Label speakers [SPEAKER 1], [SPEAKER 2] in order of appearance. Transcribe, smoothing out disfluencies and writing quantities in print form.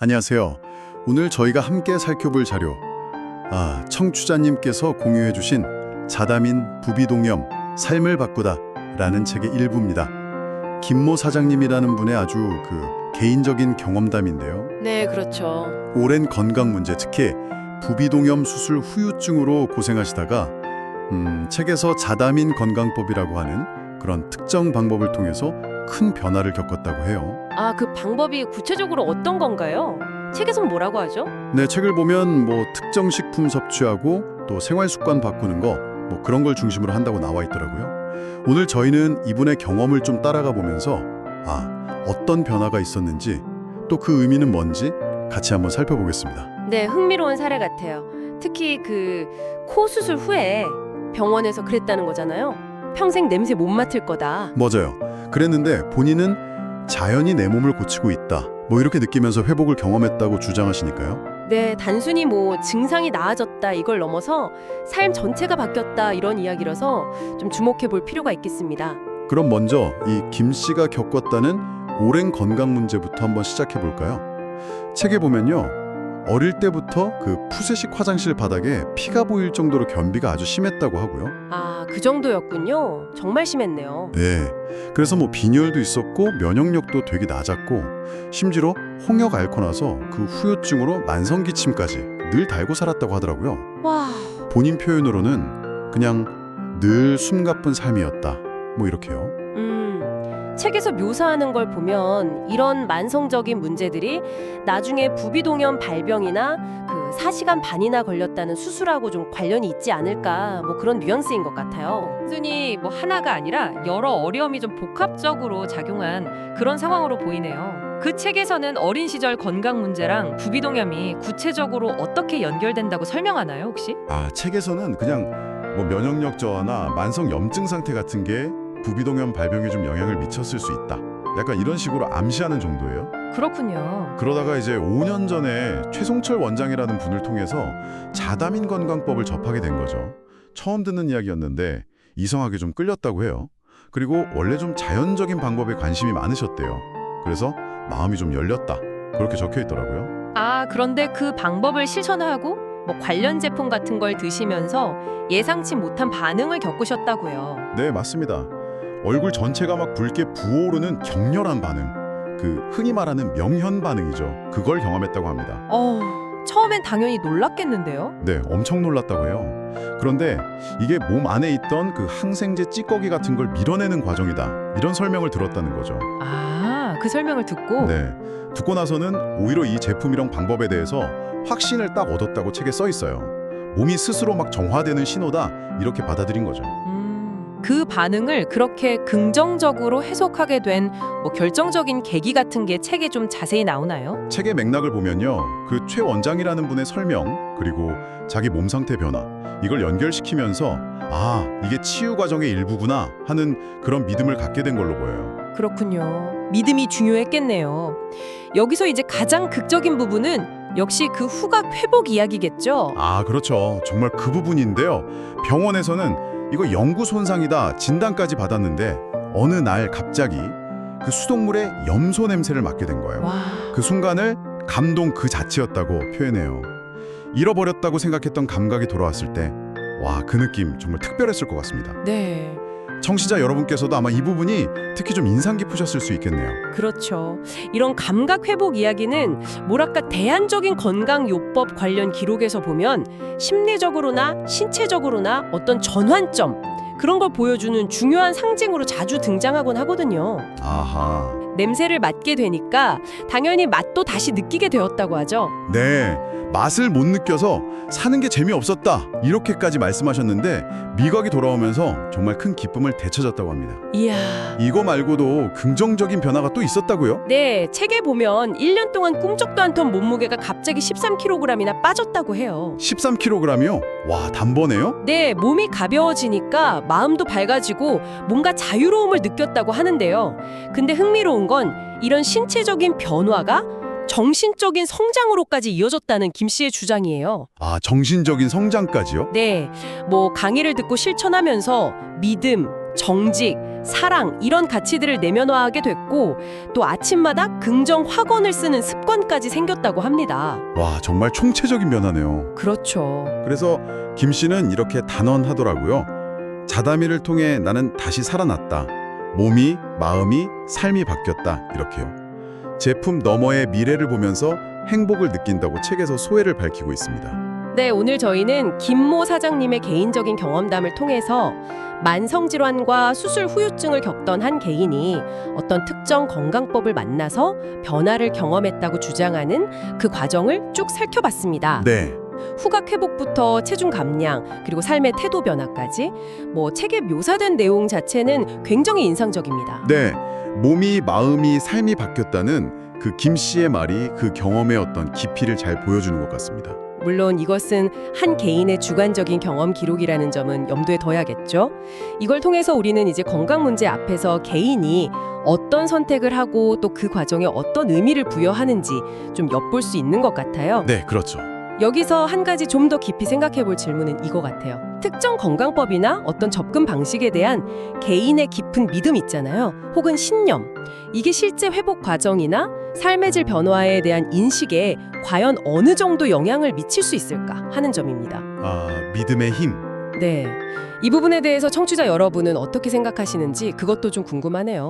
[SPEAKER 1] 안녕하세요. 오늘 저희가 함께 살펴볼 자료, 청취자님께서 공유해주신 자다민 부비동염 삶을 바꾸다 라는 책의 일부입니다. 김모 사장님이라는 분의 아주 개인적인 경험담인데요.
[SPEAKER 2] 네, 그렇죠.
[SPEAKER 1] 오랜 건강 문제, 특히 부비동염 수술 후유증으로 고생하시다가 책에서 자다민 건강법이라고 하는 그런 특정 방법을 통해서 큰 변화를 겪었다고 해요.
[SPEAKER 2] 아, 그 방법이 구체적으로 어떤 건가요? 책에선 뭐라고 하죠?
[SPEAKER 1] 네, 책을 보면 특정 식품 섭취하고 또 생활 습관 바꾸는 거 그런 걸 중심으로 한다고 나와 있더라고요. 오늘 저희는 이분의 경험을 좀 따라가 보면서 어떤 변화가 있었는지 또 그 의미는 뭔지 같이 한번 살펴보겠습니다.
[SPEAKER 2] 네, 흥미로운 사례 같아요. 특히 코 수술 후에 병원에서 그랬다는 거잖아요. 평생 냄새 못 맡을 거다.
[SPEAKER 1] 맞아요. 그랬는데 본인은 자연히 내 몸을 고치고 있다. 이렇게 느끼면서 회복을 경험했다고 주장하시니까요.
[SPEAKER 2] 네, 단순히 증상이 나아졌다 이걸 넘어서 삶 전체가 바뀌었다 이런 이야기라서 좀 주목해 볼 필요가 있겠습니다.
[SPEAKER 1] 그럼 먼저 이 김 씨가 겪었다는 오랜 건강 문제부터 한번 시작해 볼까요? 책에 보면요. 어릴 때부터 푸세식 화장실 바닥에 피가 보일 정도로 변비가 아주 심했다고 하고요.
[SPEAKER 2] 아, 그 정도였군요. 정말 심했네요.
[SPEAKER 1] 네. 그래서 빈혈도 있었고 면역력도 되게 낮았고 심지어 홍역 앓고 나서 그 후유증으로 만성기침까지 늘 달고 살았다고 하더라고요.
[SPEAKER 2] 와,
[SPEAKER 1] 본인 표현으로는 그냥 늘 숨가쁜 삶이었다. 이렇게요.
[SPEAKER 2] 책에서 묘사하는 걸 보면 이런 만성적인 문제들이 나중에 부비동염 발병이나 4시간 반이나 걸렸다는 수술하고 좀 관련이 있지 않을까 그런 뉘앙스인 것 같아요.
[SPEAKER 3] 단순히 하나가 아니라 여러 어려움이 좀 복합적으로 작용한 그런 상황으로 보이네요. 그 책에서는 어린 시절 건강 문제랑 부비동염이 구체적으로 어떻게 연결된다고 설명하나요, 혹시?
[SPEAKER 1] 책에서는 그냥 면역력 저하나 만성 염증 상태 같은 게 부비동염 발병에 좀 영향을 미쳤을 수 있다. 약간 이런 식으로 암시하는 정도예요.
[SPEAKER 3] 그렇군요.
[SPEAKER 1] 그러다가 이제 5년 전에 최송철 원장이라는 분을 통해서 자다민 건강법을 접하게 된 거죠. 처음 듣는 이야기였는데 이상하게 좀 끌렸다고 해요. 그리고 원래 좀 자연적인 방법에 관심이 많으셨대요. 그래서 마음이 좀 열렸다. 그렇게 적혀 있더라고요.
[SPEAKER 3] 그런데 그 방법을 실천하고 관련 제품 같은 걸 드시면서 예상치 못한 반응을 겪으셨다고요.
[SPEAKER 1] 네, 맞습니다. 얼굴 전체가 막 붉게 부어오르는 격렬한 반응. 흔히 말하는 명현 반응이죠. 그걸 경험했다고 합니다.
[SPEAKER 3] 처음엔 당연히 놀랐겠는데요?
[SPEAKER 1] 네, 엄청 놀랐다고 해요. 그런데 이게 몸 안에 있던 항생제 찌꺼기 같은 걸 밀어내는 과정이다. 이런 설명을 들었다는 거죠.
[SPEAKER 3] 그 설명을 듣고
[SPEAKER 1] 네, 듣고 나서는 오히려 이 제품이랑 방법에 대해서 확신을 딱 얻었다고 책에 써 있어요. 몸이 스스로 막 정화되는 신호다. 이렇게 받아들인 거죠.
[SPEAKER 3] 그 반응을 그렇게 긍정적으로 해석하게 된 결정적인 계기 같은 게 책에 좀 자세히 나오나요?
[SPEAKER 1] 책의 맥락을 보면요. 최 원장이라는 분의 설명, 그리고 자기 몸 상태 변화, 이걸 연결시키면서 이게 치유 과정의 일부구나 하는 그런 믿음을 갖게 된 걸로 보여요.
[SPEAKER 3] 그렇군요. 믿음이 중요했겠네요. 여기서 이제 가장 극적인 부분은 역시 그 후각 회복 이야기겠죠?
[SPEAKER 1] 그렇죠. 정말 그 부분인데요. 병원에서는 이거 영구 손상이다 진단까지 받았는데 어느 날 갑자기 수돗물에 염소 냄새를 맡게 된 거예요.
[SPEAKER 3] 와,
[SPEAKER 1] 그 순간을 감동 그 자체였다고 표현해요. 잃어버렸다고 생각했던 감각이 돌아왔을 때 그 느낌 정말 특별했을 것 같습니다.
[SPEAKER 3] 네.
[SPEAKER 1] 청취자 여러분께서도 아마 이 부분이 특히 좀 인상 깊으셨을 수 있겠네요.
[SPEAKER 2] 그렇죠. 이런 감각 회복 이야기는 대안적인 건강 요법 관련 기록에서 보면 심리적으로나 신체적으로나 어떤 전환점 그런 걸 보여주는 중요한 상징으로 자주 등장하곤 하거든요.
[SPEAKER 1] 아하.
[SPEAKER 2] 냄새를 맡게 되니까 당연히 맛도 다시 느끼게 되었다고 하죠.
[SPEAKER 1] 네, 맛을 못 느껴서 사는 게 재미없었다 이렇게까지 말씀하셨는데 미각이 돌아오면서 정말 큰 기쁨을 되찾았다고 합니다.
[SPEAKER 2] 이야.
[SPEAKER 1] 이거 말고도 긍정적인 변화가 또 있었다고요?
[SPEAKER 2] 네, 책에 보면 1년 동안 꿈쩍도 않던 몸무게가 갑자기 13kg이나 빠졌다고 해요.
[SPEAKER 1] 13kg이요? 와, 단번에요?
[SPEAKER 2] 네, 몸이 가벼워지니까 마음도 밝아지고 뭔가 자유로움을 느꼈다고 하는데요. 근데 흥미로운 건 이런 신체적인 변화가 정신적인 성장으로까지 이어졌다는 김 씨의 주장이에요.
[SPEAKER 1] 정신적인 성장까지요?
[SPEAKER 2] 네, 강의를 듣고 실천하면서 믿음, 정직, 사랑 이런 가치들을 내면화하게 됐고 또 아침마다 긍정 확언을 쓰는 습관까지 생겼다고 합니다.
[SPEAKER 1] 와, 정말 총체적인 변화네요.
[SPEAKER 2] 그렇죠.
[SPEAKER 1] 그래서 김 씨는 이렇게 단언하더라고요. 자다미를 통해 나는 다시 살아났다. 몸이, 마음이, 삶이 바뀌었다. 이렇게요. 제품 너머의 미래를 보면서 행복을 느낀다고 책에서 소회를 밝히고 있습니다.
[SPEAKER 2] 네, 오늘 저희는 김모 사장님의 개인적인 경험담을 통해서 만성질환과 수술 후유증을 겪던 한 개인이 어떤 특정 건강법을 만나서 변화를 경험했다고 주장하는 그 과정을 쭉 살펴봤습니다.
[SPEAKER 1] 네.
[SPEAKER 2] 후각 회복부터 체중 감량, 그리고 삶의 태도 변화까지 책에 묘사된 내용 자체는 굉장히 인상적입니다.
[SPEAKER 1] 네. 몸이, 마음이, 삶이 바뀌었다는 그 김 씨의 말이 그 경험의 어떤 깊이를 잘 보여주는 것 같습니다.
[SPEAKER 2] 물론 이것은 한 개인의 주관적인 경험 기록이라는 점은 염두에 둬야겠죠. 이걸 통해서 우리는 이제 건강 문제 앞에서 개인이 어떤 선택을 하고 또 그 과정에 어떤 의미를 부여하는지 좀 엿볼 수 있는 것 같아요.
[SPEAKER 1] 네, 그렇죠.
[SPEAKER 2] 여기서 한 가지 좀 더 깊이 생각해 볼 질문은 이거 같아요. 특정 건강법이나 어떤 접근 방식에 대한 개인의 깊은 믿음 있잖아요. 혹은 신념. 이게 실제 회복 과정이나 삶의 질 변화에 대한 인식에 과연 어느 정도 영향을 미칠 수 있을까 하는 점입니다.
[SPEAKER 1] 아, 믿음의 힘.
[SPEAKER 2] 네. 이 부분에 대해서 청취자 여러분은 어떻게 생각하시는지 그것도 좀 궁금하네요.